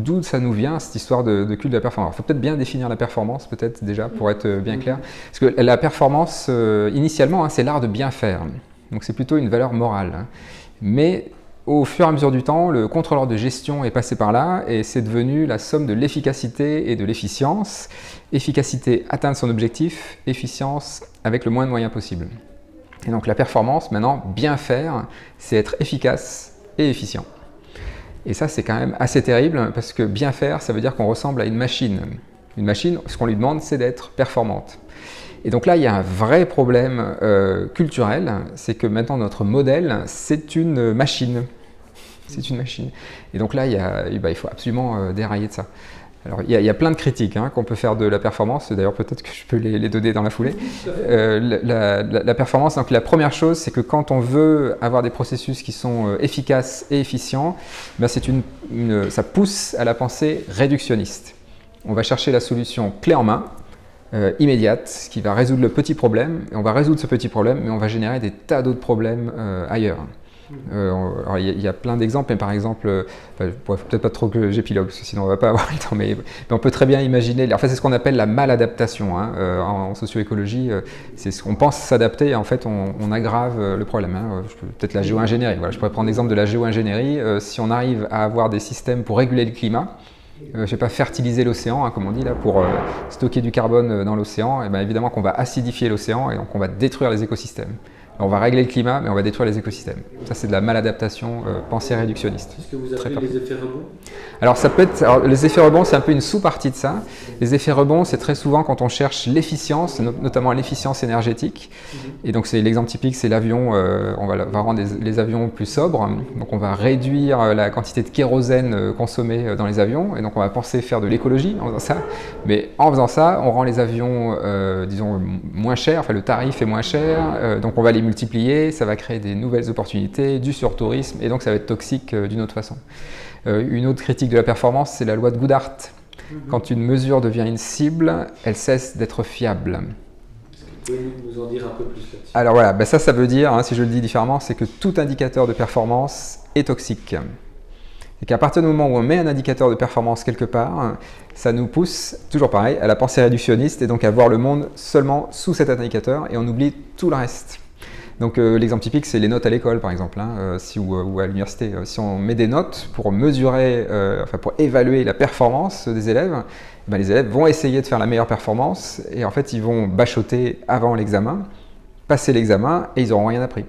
d'où ça nous vient, cette histoire de culte de la performance. Il faut peut-être bien définir la performance, peut-être déjà, pour être bien clair. Parce que la performance, initialement, c'est l'art de bien faire. Donc c'est plutôt une valeur morale. Mais au fur et à mesure du temps, le contrôleur de gestion est passé par là et c'est devenu la somme de l'efficacité et de l'efficience. Efficacité, atteindre son objectif, efficience, avec le moins de moyens possible. Et donc la performance, maintenant, bien faire, c'est être efficace et efficient. Et ça, c'est quand même assez terrible parce que bien faire, ça veut dire qu'on ressemble à une machine. Une machine, ce qu'on lui demande, c'est d'être performante. Et donc là, il y a un vrai problème culturel, c'est que maintenant notre modèle, c'est une machine. C'est une machine. Et donc là, il faut absolument dérailler de ça. Alors, il y a plein de critiques qu'on peut faire de la performance. D'ailleurs, peut-être que je peux les donner dans la foulée. La performance, donc la première chose, c'est que quand on veut avoir des processus qui sont efficaces et efficients, ça pousse à la pensée réductionniste. On va chercher la solution clé en main, immédiate, qui va résoudre le petit problème. Et on va résoudre ce petit problème, mais on va générer des tas d'autres problèmes ailleurs. Alors il y a plein d'exemples, mais par exemple, peut-être pas trop que j'épilogue, parce que sinon on ne va pas avoir le temps, mais on peut très bien imaginer, en fait c'est ce qu'on appelle la maladaptation en socio-écologie, c'est ce qu'on pense s'adapter et en fait on aggrave le problème. Peut-être la géo-ingénierie, je pourrais prendre l'exemple de la géo-ingénierie, si on arrive à avoir des systèmes pour réguler le climat, je ne sais pas, fertiliser l'océan, comme on dit là, pour stocker du carbone dans l'océan, et bien évidemment qu'on va acidifier l'océan et donc on va détruire les écosystèmes. On va régler le climat, mais on va détruire les écosystèmes. Ça, c'est de la maladaptation, pensée réductionniste. Est-ce que vous appelez les effets rebonds ? Alors, ça peut être. Alors, les effets rebonds, c'est un peu une sous-partie de ça. Les effets rebonds, c'est très souvent quand on cherche l'efficience, notamment l'efficience énergétique. Et donc, c'est l'exemple typique, c'est l'avion. On va rendre les avions plus sobres. Donc, on va réduire la quantité de kérosène consommée dans les avions. Et donc, on va penser faire de l'écologie en faisant ça. Mais en faisant ça, on rend les avions, disons, moins chers. Enfin, le tarif est moins cher. Donc, on va les multiplier, ça va créer des nouvelles opportunités, du surtourisme, et donc ça va être toxique d'une autre façon. Une autre critique de la performance, c'est la loi de Goodhart. Quand une mesure devient une cible, elle cesse d'être fiable. Est-ce que vous pouvez nous en dire un peu plus là-dessus ? Alors voilà, ça veut dire, si je le dis différemment, c'est que tout indicateur de performance est toxique. Et qu'à partir du moment où on met un indicateur de performance quelque part, ça nous pousse, toujours pareil, à la pensée réductionniste et donc à voir le monde seulement sous cet indicateur et on oublie tout le reste. Donc l'exemple typique, c'est les notes à l'école, par exemple, ou à l'université. Si on met des notes pour mesurer, pour évaluer la performance des élèves, les élèves vont essayer de faire la meilleure performance et en fait, ils vont bachoter avant l'examen, passer l'examen et ils n'auront rien appris.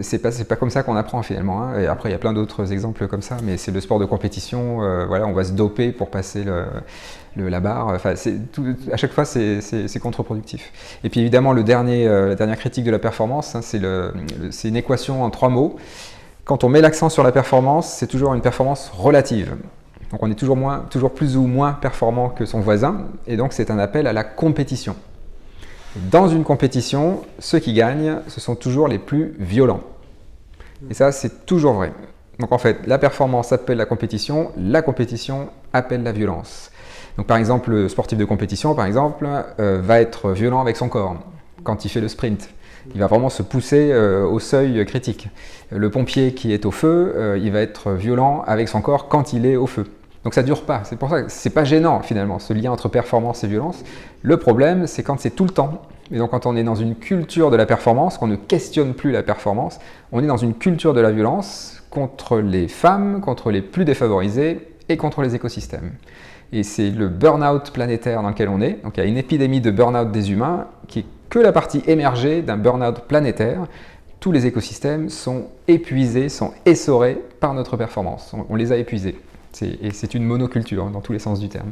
C'est pas comme ça qu'on apprend finalement. Et après, il y a plein d'autres exemples comme ça, mais c'est le sport de compétition. On va se doper pour passer la barre. À chaque fois, c'est contre-productif. Et puis évidemment, la dernière critique de la performance, c'est une équation en 3 mots. Quand on met l'accent sur la performance, c'est toujours une performance relative. Donc on est toujours plus ou moins performant que son voisin, et donc c'est un appel à la compétition. Dans une compétition, ceux qui gagnent, ce sont toujours les plus violents. Et ça, c'est toujours vrai. Donc en fait, la performance appelle la compétition appelle la violence. Donc par exemple, le sportif de compétition, va être violent avec son corps quand il fait le sprint. Il va vraiment se pousser au seuil critique. Le pompier qui est au feu, il va être violent avec son corps quand il est au feu. Donc ça ne dure pas. C'est pour ça que ce n'est pas gênant finalement, ce lien entre performance et violence. Le problème, c'est quand c'est tout le temps. Et donc quand on est dans une culture de la performance, qu'on ne questionne plus la performance, on est dans une culture de la violence contre les femmes, contre les plus défavorisés et contre les écosystèmes. Et c'est le burn-out planétaire dans lequel on est. Donc il y a une épidémie de burn-out des humains qui est que la partie émergée d'un burn-out planétaire. Tous les écosystèmes sont épuisés, sont essorés par notre performance. On les a épuisés. Et c'est une monoculture dans tous les sens du terme.